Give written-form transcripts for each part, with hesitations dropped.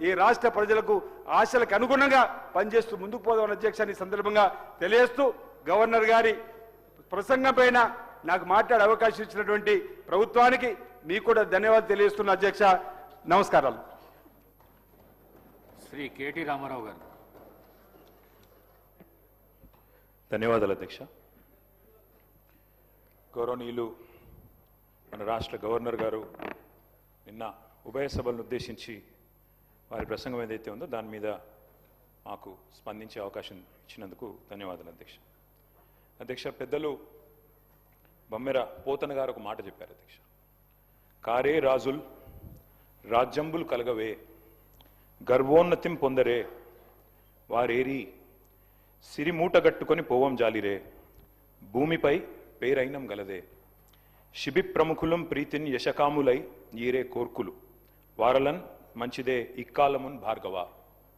ఈ రాష్ట్ర ప్రజలకు ఆశలకు అనుగుణంగా పనిచేస్తూ ముందుకు పోదామని అధ్యక్ష ఈ సందర్భంగా తెలియజేస్తూ గవర్నర్ గారి ప్రసంగం పైన నాకు మాట్లాడే అవకాశం ఇచ్చినటువంటి ప్రభుత్వానికి మీకు కూడా ధన్యవాదాలు తెలియజేస్తున్న అధ్యక్ష. నమస్కారాలు. శ్రీ కేటీ రామారావు గారు. ధన్యవాదాలు అధ్యక్ష. గౌరవనీయులు మన రాష్ట్ర గవర్నర్ గారు నిన్న ఉభయ సభలను ఉద్దేశించి వారి ప్రసంగం ఏదైతే ఉందో దాని మీద మాకు స్పందించే అవకాశం ఇచ్చినందుకు ధన్యవాదాలు అధ్యక్ష. అధ్యక్ష, పెద్దలు బమ్మెర పోతన గారు ఒక మాట చెప్పారు అధ్యక్ష. కారే రాజుల్ రాజ్యంబులు కలగవే గర్వోన్నతిం పొందరే వారేరి సిరిమూటగట్టుకొని పోవం జాలిరే భూమిపై పేరైనం గలదే శిబి ప్రముఖులం ప్రీతిని యశకాములై ఈరే కోర్కులు వారలన్ మంచిదే ఇక్కాలమున్ భార్గవ.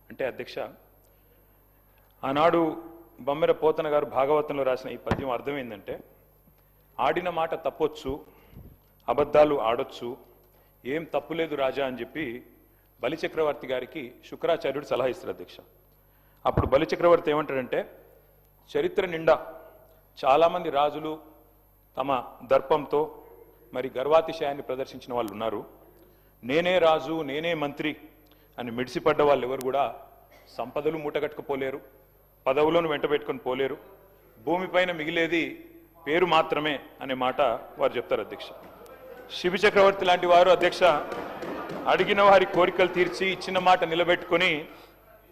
అంటే అధ్యక్ష, ఆనాడు బమ్మెర పోతన గారు భాగవతంలో రాసిన ఈ పద్యం అర్థం ఏంటంటే, ఆడిన మాట తప్పొచ్చు, అబద్ధాలు ఆడొచ్చు, ఏం తప్పులేదు రాజా అని చెప్పి బలిచక్రవర్తి గారికి శుక్రాచార్యుడు సలహా ఇస్తారు అధ్యక్ష. అప్పుడు బలిచక్రవర్తి ఏమంటాడంటే, చరిత్ర నిండా చాలామంది రాజులు తమ దర్పంతో మరి గర్వాతిశయాన్ని ప్రదర్శించిన వాళ్ళు ఉన్నారు. నేనే రాజు, నేనే మంత్రి అని మిడిసిపడ్డ వాళ్ళు ఎవరు కూడా సంపదలు మూటగట్టుకుపోలేరు, పదవులను వెంటబెట్టుకొని పోలేరు, భూమిపైన మిగిలేది పేరు మాత్రమే అనే మాట వారు చెప్తారు అధ్యక్ష. శిబి చక్రవర్తి లాంటి వారు అధ్యక్ష అడిగిన వారి కోరికలు తీర్చి ఇచ్చిన మాట నిలబెట్టుకొని,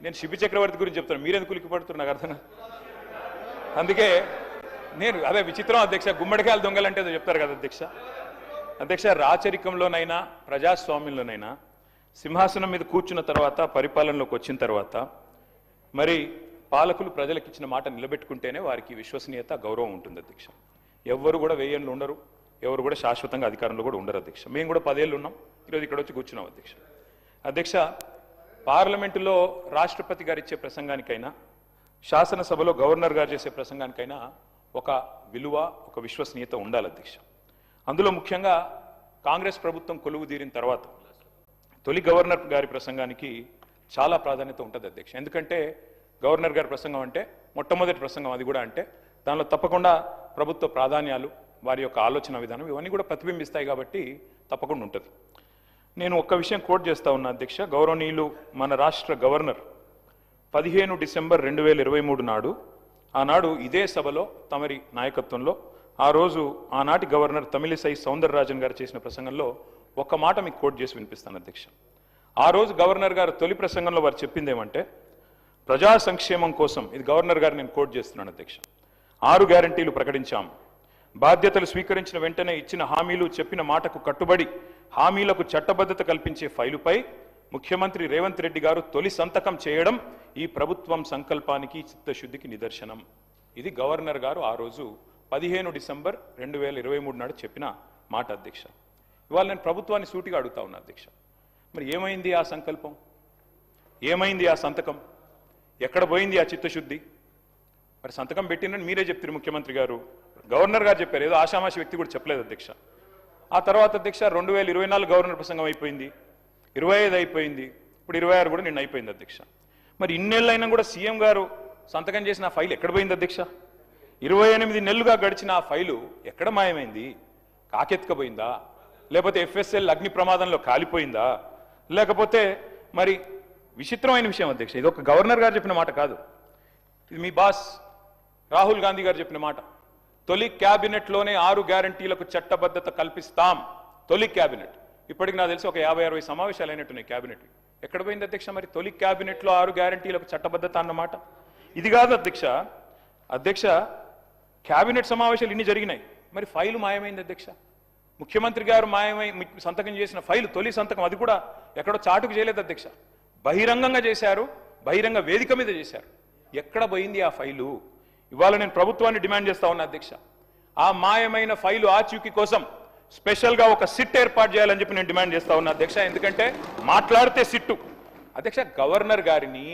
నేను శిబి చక్రవర్తి గురించి చెప్తాను, మీరెందుకు ఉలికిపడుతున్నారు నాకు అర్థం. అందుకే నేను అదే విచిత్రం అధ్యక్ష, గుమ్మడికాయలు దొంగలంటే ఏదో చెప్తారు కదా అధ్యక్ష. అధ్యక్ష, రాచరికంలోనైనా ప్రజాస్వామ్యంలోనైనా సింహాసనం మీద కూర్చున్న తర్వాత పరిపాలనలోకి వచ్చిన తర్వాత మరి పాలకులు ప్రజలకు ఇచ్చిన మాట నిలబెట్టుకుంటేనే వారికి విశ్వసనీయత, గౌరవం ఉంటుంది అధ్యక్ష. ఎవరు కూడా 1000 ఏళ్ళు ఉండరు, ఎవరు కూడా శాశ్వతంగా అధికారంలో కూడా ఉండరు అధ్యక్ష. మేము కూడా 10 ఏళ్ళు ఉన్నాం, ఈరోజు ఇక్కడ వచ్చి కూర్చున్నాం అధ్యక్ష. అధ్యక్ష, పార్లమెంటులో రాష్ట్రపతి గారు ఇచ్చే ప్రసంగానికైనా శాసనసభలో గవర్నర్ గారు చేసే ప్రసంగానికైనా ఒక విలువ, ఒక విశ్వసనీయత ఉండాలి అధ్యక్ష. అందులో ముఖ్యంగా కాంగ్రెస్ ప్రభుత్వం కొలువు తీరిన తర్వాత తొలి గవర్నర్ గారి ప్రసంగానికి చాలా ప్రాధాన్యత ఉంటుంది అధ్యక్ష. ఎందుకంటే గవర్నర్ గారి ప్రసంగం అంటే మొట్టమొదటి ప్రసంగం, అది కూడా అంటే దానిలో తప్పకుండా ప్రభుత్వ ప్రాధాన్యాలు, వారి యొక్క ఆలోచన విధానం ఇవన్నీ కూడా ప్రతిబింబిస్తాయి కాబట్టి తప్పకుండా ఉంటుంది. నేను ఒక్క విషయం కోట్ చేస్తా ఉన్నా అధ్యక్ష. గౌరవనీయులు మన రాష్ట్ర గవర్నర్ 15 డిసెంబర్ 2023 నాడు, ఆనాడు ఇదే సభలో తమరి నాయకత్వంలో ఆ రోజు ఆనాటి గవర్నర్ తమిళిసై సౌందరరాజన్ గారు చేసిన ప్రసంగంలో ఒక్క మాట మీకు కోట్ చేసి వినిపిస్తాను అధ్యక్ష. ఆ రోజు గవర్నర్ గారు తొలి ప్రసంగంలో వారు చెప్పింది ఏమంటే, ప్రజా సంక్షేమం కోసం, ఇది గవర్నర్ గారు నేను కోట్ చేస్తున్నాను అధ్యక్ష, 6 గ్యారంటీలు ప్రకటించాం. బాధ్యతలు స్వీకరించిన వెంటనే ఇచ్చిన హామీలు, చెప్పిన మాటకు కట్టుబడి హామీలకు చట్టబద్ధత కల్పించే ఫైలుపై ముఖ్యమంత్రి రేవంత్ రెడ్డి గారు తొలి సంతకం చేయడం ఈ ప్రభుత్వం సంకల్పానికి, చిత్తశుద్ధికి నిదర్శనం. ఇది గవర్నర్ గారు ఆ రోజు 15 డిసెంబర్ 2023 నాడు చెప్పిన మాట అధ్యక్ష. ఇవాళ నేను ప్రభుత్వాన్ని సూటిగా అడుగుతా ఉన్నా అధ్యక్ష, మరి ఏమైంది ఆ సంకల్పం, ఏమైంది ఆ సంతకం, ఎక్కడ పోయింది ఆ చిత్తశుద్ధి? మరి సంతకం పెట్టినని మీరే చెప్తారు ముఖ్యమంత్రి గారు, గవర్నర్ గారు చెప్పారు, ఏదో ఆషామాషి వ్యక్తి కూడా చెప్పలేదు అధ్యక్ష. ఆ తర్వాత అధ్యక్ష 2024 గవర్నర్ ప్రసంగం అయిపోయింది, 25 అయిపోయింది, ఇప్పుడు 26 కూడా నిన్న అయిపోయింది అధ్యక్ష. మరి ఇన్నేళ్ళైనా కూడా సీఎం గారు సంతకం చేసిన ఆ ఫైల్ ఎక్కడ పోయింది అధ్యక్ష? 28 నెలలుగా గడిచిన ఆ ఫైలు ఎక్కడ మాయమైంది? కాకెత్తుకపోయిందా, లేకపోతే FSL అగ్ని ప్రమాదంలో కాలిపోయిందా, లేకపోతే మరి విచిత్రమైన విషయం అధ్యక్ష, ఇది ఒక గవర్నర్ గారు చెప్పిన మాట కాదు, ఇది మీ బాస్ రాహుల్ గాంధీ గారు చెప్పిన మాట. తొలి క్యాబినెట్లోనే 6 గ్యారంటీలకు చట్టబద్ధత కల్పిస్తాం. తొలి క్యాబినెట్, ఇప్పటికి నాకు తెలిసి ఒక 50-60 సమావేశాలు అయినట్టున్నాయి క్యాబినెట్. ఎక్కడ పోయింది అధ్యక్ష మరి తొలి క్యాబినెట్లో 6 గ్యారంటీలకు చట్టబద్ధత అన్నమాట? ఇది కాదు అధ్యక్ష. అధ్యక్ష, క్యాబినెట్ సమావేశాలు ఇన్ని జరిగినాయి, మరి ఫైలు మాయమైంది అధ్యక్ష. ముఖ్యమంత్రి గారు మాయమై సంతకం చేసిన ఫైలు, తొలి సంతకం, అది కూడా ఎక్కడో చాటుకు చేయలేదు అధ్యక్ష, బహిరంగంగా చేశారు, బహిరంగ వేదిక మీద చేశారు. ఎక్కడ పోయింది ఆ ఫైలు? ఇవాళ నేను ప్రభుత్వాన్ని డిమాండ్ చేస్తా ఉన్నా అధ్యక్ష, ఆ మాయమైన ఫైలు ఆచూకీ కోసం స్పెషల్గా ఒక సిట్ ఏర్పాటు చేయాలని చెప్పి నేను డిమాండ్ చేస్తా ఉన్నా అధ్యక్ష. ఎందుకంటే మాట్లాడితే సిట్టు అధ్యక్ష, గవర్నర్ గారిని,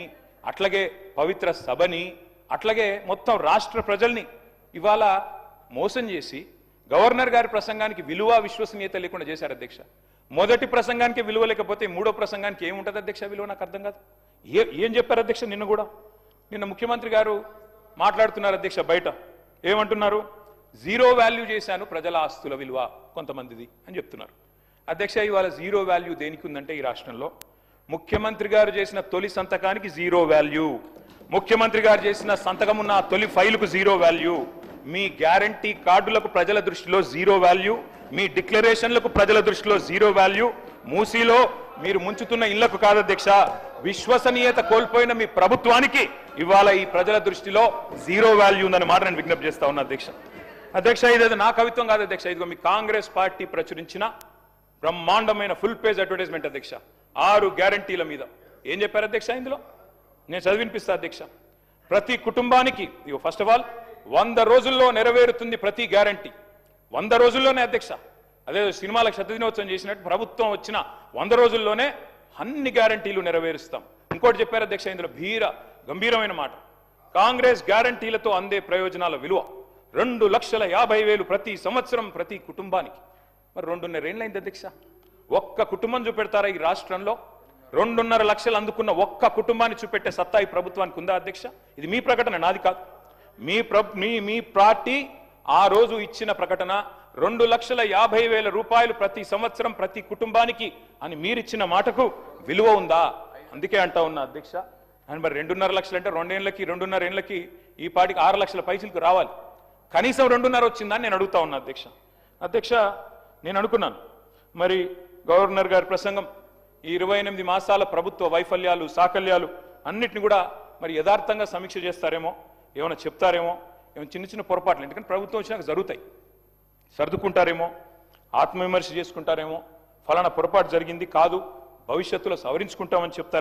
అట్లాగే పవిత్ర సభని, అట్లాగే మొత్తం రాష్ట్ర ప్రజల్ని ఇవాళ మోసం చేసి గవర్నర్ గారి ప్రసంగానికి విలువ, విశ్వసనీయత లేకుండా చేశారు అధ్యక్ష. మొదటి ప్రసంగానికి విలువ లేకపోతే మూడో ప్రసంగానికి ఏముంటుంది అధ్యక్ష విలువ? నాకు అర్థం కాదు. ఏం చెప్పారు అధ్యక్ష? నిన్న ముఖ్యమంత్రి గారు మాట్లాడుతున్నారు అధ్యక్ష బయట. ఏమంటున్నారు? జీరో వాల్యూ చేశాను ప్రజల ఆస్తుల విలువ కొంతమందిది అని చెప్తున్నారు. అధ్యక్ష, ఇవాళ జీరో వాల్యూ దేనికి ఉందంటే ఈ రాష్ట్రంలో ముఖ్యమంత్రి గారు చేసిన తొలి సంతకానికి జీరో వాల్యూ, ముఖ్యమంత్రి గారు చేసిన సంతకం ఉన్న తొలి ఫైలుకు జీరో వాల్యూ, మీ గ్యారంటీ కార్డులకు ప్రజల దృష్టిలో జీరో వాల్యూ, మీ డిక్లరేషన్లకు ప్రజల దృష్టిలో జీరో వాల్యూ, మూసీలో మీరు ముంచుతున్న ఇళ్లకు కాదు అధ్యక్ష, విశ్వసనీయత కోల్పోయిన మీ ప్రభుత్వానికి ఇవాళ ఈ ప్రజల దృష్టిలో జీరో వాల్యూ ఉందన్న మాట నేను విజ్ఞప్తి చేస్తా ఉన్నా అధ్యక్ష. అధ్యక్ష, ఇదేదో నా కవిత్వం కాదు అధ్యక్ష, ఇదిగో మీ కాంగ్రెస్ పార్టీ ప్రచురించిన బ్రహ్మాండమైన ఫుల్ పేజ్ అడ్వర్టైజ్మెంట్ అధ్యక్ష. 6 గ్యారంటీల మీద ఏం చెప్పారు అధ్యక్ష? ఇందులో నేను చదివినిపిస్తా అధ్యక్ష. ప్రతి కుటుంబానికి ఇగో ఫస్ట్ ఆఫ్ ఆల్ 100 రోజుల్లో నెరవేరుతుంది ప్రతి గ్యారంటీ. 100 రోజుల్లోనే అధ్యక్ష. అదే సినిమాలకు శతదినోత్సవం చేసినట్టు ప్రభుత్వం వచ్చిన 100 రోజుల్లోనే అన్ని గ్యారంటీలు నెరవేరుస్తాం. ఇంకోటి చెప్పారు అధ్యక్ష ఇందులో గంభీరమైన మాట. కాంగ్రెస్ గ్యారంటీలతో అందే ప్రయోజనాల విలువ 2,50,000 ప్రతి సంవత్సరం ప్రతి కుటుంబానికి. మరి 2.5 ఏళ్ళైంది అధ్యక్ష. ఒక్క కుటుంబం చూపెడతారా ఈ రాష్ట్రంలో? 2.5 లక్షలు అందుకున్న ఒక్క కుటుంబాన్ని చూపెట్టే సత్తా ఈ ప్రభుత్వానికి ఉందా అధ్యక్ష? ఇది మీ ప్రకటన, నాది కాదు. మీ పార్టీ ఆ రోజు ఇచ్చిన ప్రకటన 2,50,000 రూపాయలు ప్రతి సంవత్సరం ప్రతి కుటుంబానికి అని మీరిచ్చిన మాటకు విలువ ఉందా? అందుకే అంటా ఉన్నా అధ్యక్ష. అని మరి 2.5 లక్షలు అంటే 2.5 ఏళ్ళకి ఈ పార్టీకి 6 లక్షల పైసలకు రావాలి. కనీసం 2.5 వచ్చిందని నేను అడుగుతా ఉన్నా అధ్యక్ష. అధ్యక్ష, నేను అనుకున్నాను మరి గవర్నర్ గారి ప్రసంగం ఈ 28 మాసాల ప్రభుత్వ వైఫల్యాలు సాకల్యాలు అన్నిటిని కూడా మరి యథార్థంగా సమీక్ష చేస్తారేమో, ఏమైనా చెప్తారేమో, ఏమైనా చిన్న చిన్న పొరపాట్లు ఎందుకంటే ప్రభుత్వం వచ్చినాక జరుగుతాయి, సర్దుకుంటారేమో, ఆత్మవిమర్శ చేసుకుంటారేమో, ఫలానా పొరపాటు జరిగింది కాదు భవిష్యత్తులో సవరించుకుంటామని చెప్తారు.